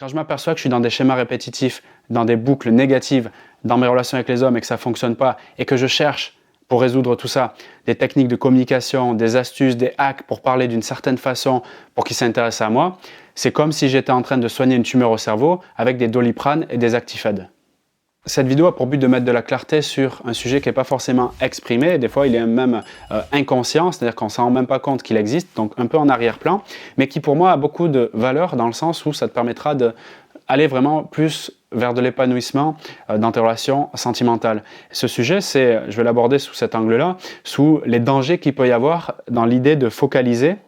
Quand je m'aperçois que je suis dans des schémas répétitifs, dans des boucles négatives, dans mes relations avec les hommes et que ça ne fonctionne pas, et que je cherche, pour résoudre tout ça, des techniques de communication, des astuces, des hacks pour parler d'une certaine façon pour qu'ils s'intéressent à moi, c'est comme si j'étais en train de soigner une tumeur au cerveau avec des Doliprane et des Actifed. Cette vidéo a pour but de mettre de la clarté sur un sujet qui n'est pas forcément exprimé, des fois il est même inconscient, c'est-à-dire qu'on ne s'en rend même pas compte qu'il existe, donc un peu en arrière-plan, mais qui pour moi a beaucoup de valeur dans le sens où ça te permettra d'aller vraiment plus vers de l'épanouissement dans tes relations sentimentales. Ce sujet, je vais l'aborder sous cet angle-là, sous les dangers qu'il peut y avoir dans l'idée de focaliser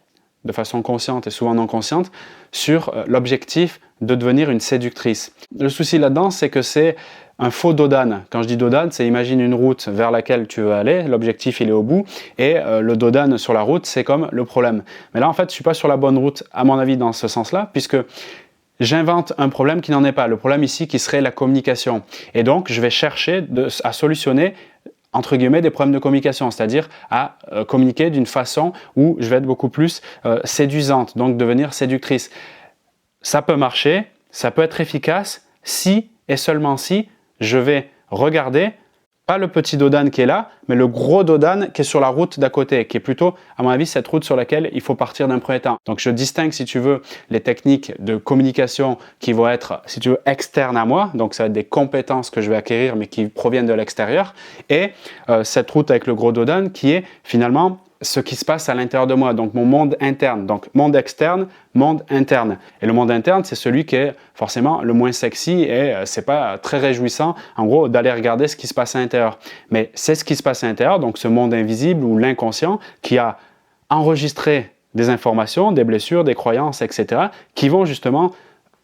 de façon consciente et souvent non consciente, sur l'objectif de devenir une séductrice. Le souci là-dedans, c'est que c'est un faux dodane. Quand je dis dodane, c'est imagine une route vers laquelle tu veux aller, l'objectif il est au bout, et le dodane sur la route, c'est comme le problème. Mais là, en fait, je ne suis pas sur la bonne route, à mon avis, dans ce sens-là, puisque j'invente un problème qui n'en est pas. Le problème ici qui serait la communication. Et donc, je vais chercher à solutionner entre guillemets, des problèmes de communication, c'est-à-dire à communiquer d'une façon où je vais être beaucoup plus séduisante, donc devenir séductrice. Ça peut marcher, ça peut être efficace si et seulement si je vais regarder, pas le petit dodane qui est là, mais le gros dodane qui est sur la route d'à côté, qui est plutôt, à mon avis, cette route sur laquelle il faut partir d'un premier temps. Donc je distingue, si tu veux, les techniques de communication qui vont être, si tu veux, externes à moi, donc ça va être des compétences que je vais acquérir, mais qui proviennent de l'extérieur, et cette route avec le gros dodane qui est finalement ce qui se passe à l'intérieur de moi, donc mon monde interne. Donc monde externe, monde interne. Et le monde interne, c'est celui qui est forcément le moins sexy et c'est pas très réjouissant, en gros, d'aller regarder ce qui se passe à l'intérieur. Mais c'est ce qui se passe à l'intérieur, donc ce monde invisible ou l'inconscient qui a enregistré des informations, des blessures, des croyances, etc., qui vont justement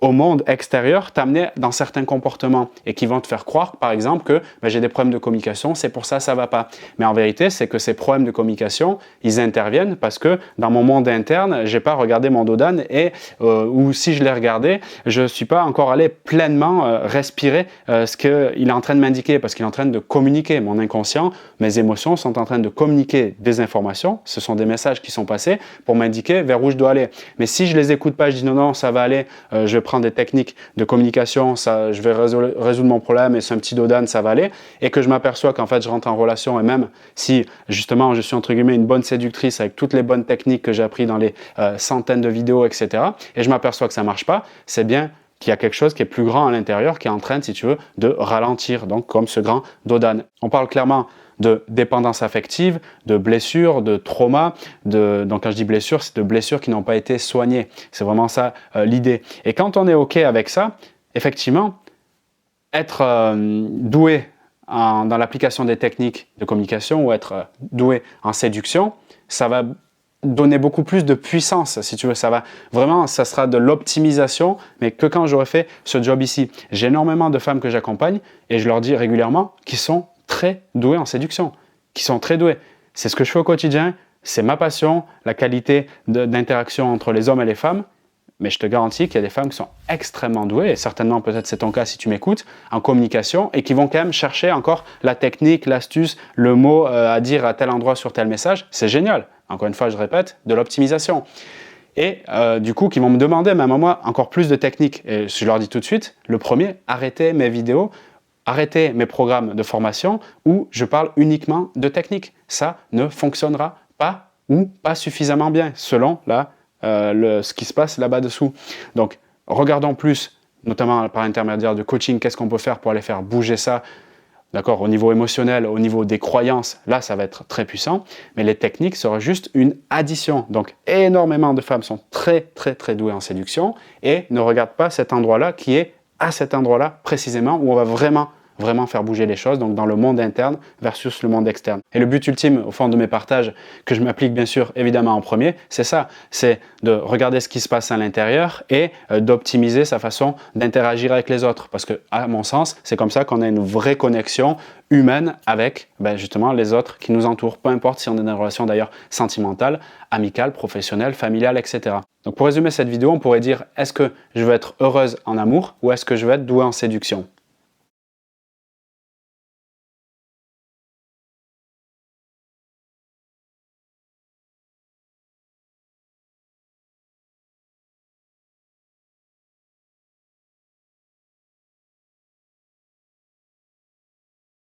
au monde extérieur t'amener dans certains comportements et qui vont te faire croire, par exemple, que j'ai des problèmes de communication, c'est pour ça ça va pas. Mais en vérité, c'est que ces problèmes de communication, ils interviennent parce que dans mon monde interne, j'ai pas regardé mon dodane et ou si je l'ai regardé, je suis pas encore allé pleinement respirer ce qu'il est en train de m'indiquer parce qu'il est en train de communiquer. Mon inconscient, mes émotions sont en train de communiquer des informations. Ce sont des messages qui sont passés pour m'indiquer vers où je dois aller. Mais si je les écoute pas, je dis non, ça va aller, je vais prendre des techniques de communication, je vais résoudre mon problème et c'est un petit dodane, ça va aller, et que je m'aperçois qu'en fait je rentre en relation et même si justement je suis entre guillemets une bonne séductrice avec toutes les bonnes techniques que j'ai appris dans les centaines de vidéos, etc. et je m'aperçois que ça marche pas, c'est bien qu'il y a quelque chose qui est plus grand à l'intérieur, qui est en train, si tu veux, de ralentir, donc comme ce grand dodane. On parle clairement de dépendance affective, de blessures, de trauma, donc quand je dis blessures, c'est de blessures qui n'ont pas été soignées. C'est vraiment ça l'idée. Et quand on est OK avec ça, effectivement, être doué dans l'application des techniques de communication ou être doué en séduction, ça va donner beaucoup plus de puissance, si tu veux. Ça sera de l'optimisation, mais que quand j'aurai fait ce job ici. J'ai énormément de femmes que j'accompagne et je leur dis régulièrement qu'ils sont très doués en séduction, qui sont très doués. C'est ce que je fais au quotidien, c'est ma passion, la qualité d'interaction entre les hommes et les femmes, mais je te garantis qu'il y a des femmes qui sont extrêmement douées, et certainement peut-être c'est ton cas si tu m'écoutes, en communication, et qui vont quand même chercher encore la technique, l'astuce, le mot à dire à tel endroit sur tel message. C'est génial. Encore une fois, je répète, de l'optimisation. Et du coup, qui vont me demander même à moi encore plus de techniques. Et je leur dis tout de suite, le premier, arrêtez mes vidéos, arrêtez mes programmes de formation où je parle uniquement de technique. Ça ne fonctionnera pas ou pas suffisamment bien selon ce qui se passe là-bas dessous. Donc, regardons plus, notamment par l'intermédiaire du coaching, qu'est-ce qu'on peut faire pour aller faire bouger ça, d'accord, au niveau émotionnel, au niveau des croyances, là, ça va être très puissant, mais les techniques seraient juste une addition. Donc, énormément de femmes sont très, très, très douées en séduction et ne regardent pas cet endroit-là qui est à cet endroit-là précisément où on va vraiment faire bouger les choses, donc dans le monde interne versus le monde externe. Et le but ultime, au fond de mes partages, que je m'applique bien sûr évidemment en premier, c'est ça, c'est de regarder ce qui se passe à l'intérieur et d'optimiser sa façon d'interagir avec les autres. Parce que, à mon sens, c'est comme ça qu'on a une vraie connexion humaine avec justement les autres qui nous entourent. Peu importe si on est dans une relation d'ailleurs sentimentale, amicale, professionnelle, familiale, etc. Donc pour résumer cette vidéo, on pourrait dire, est-ce que je veux être heureuse en amour ou est-ce que je veux être douée en séduction ?